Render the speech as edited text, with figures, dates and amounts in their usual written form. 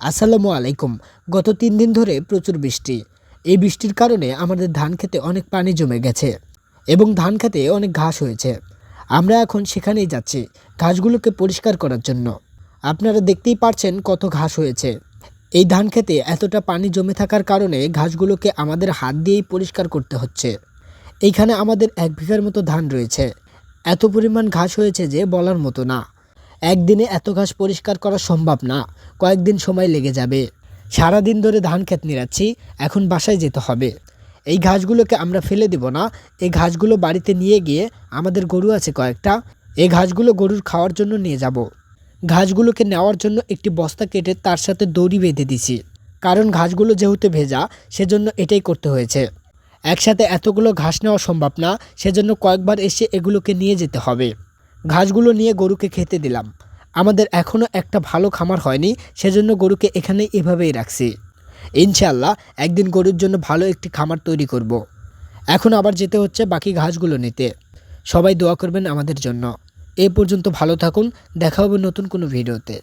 আসসালামু আলাইকুম। গত ৩ দিন ধরে প্রচুর বৃষ্টি। এই বৃষ্টির কারণে আমাদের ধান খেতে অনেক পানি জমে গেছে এবং ধান খেতে অনেক ঘাস হয়েছে। আমরা এখন সেখানেই যাচ্ছি ঘাসগুলোকে পরিষ্কার করার জন্য। আপনারা দেখতেই পারছেন কত ঘাস হয়েছে। এই ধান খেতে এতটা পানি জমে থাকার কারণে ঘাসগুলোকে আমাদের হাত দিয়েই পরিষ্কার করতে হচ্ছে। এইখানে আমাদের ১ বিঘার মতো ধান রয়েছে। এত পরিমাণ ঘাস হয়েছে যে বলার মতো না। একদিনে এত ঘাস পরিষ্কার করা সম্ভব না, কয়েকদিন সময় লেগে যাবে। সারাদিন ধরে ধান ক্ষেত নিড়াচ্ছি, এখন বাসায় যেতে হবে। এই ঘাসগুলোকে আমরা ফেলে দেব না, এই ঘাসগুলো বাড়িতে নিয়ে গিয়ে আমাদের গরু আছে কয়েকটা, এই ঘাসগুলো গরুর খাওয়ার জন্য নিয়ে যাব। ঘাসগুলোকে নেওয়ার জন্য একটি বস্তা কেটে তার সাথে দড়ি বেঁধে দিছি, কারণ ঘাসগুলো যেহেতু ভেজা সেজন্য এটাই করতে হয়েছে। একসাথে এতগুলো ঘাস নেওয়া সম্ভব না, সেজন্য কয়েকবার এসে এগুলোকে নিয়ে যেতে হবে। ঘাসগুলো নিয়ে গরুকে খেতে দিলাম। আমাদের এখনও একটা ভালো খামার হয়নি, সেজন্য গরুকে এখানে এভাবেই রাখছি। ইনশাআল্লাহ একদিন গরুর জন্য ভালো একটি খামার তৈরি করব। এখন আবার যেতে হচ্ছে বাকি ঘাসগুলো নিতে। সবাই দোয়া করবেন আমাদের জন্য। এ পর্যন্ত ভালো থাকুন, দেখা হবে নতুন কোনো ভিডিওতে।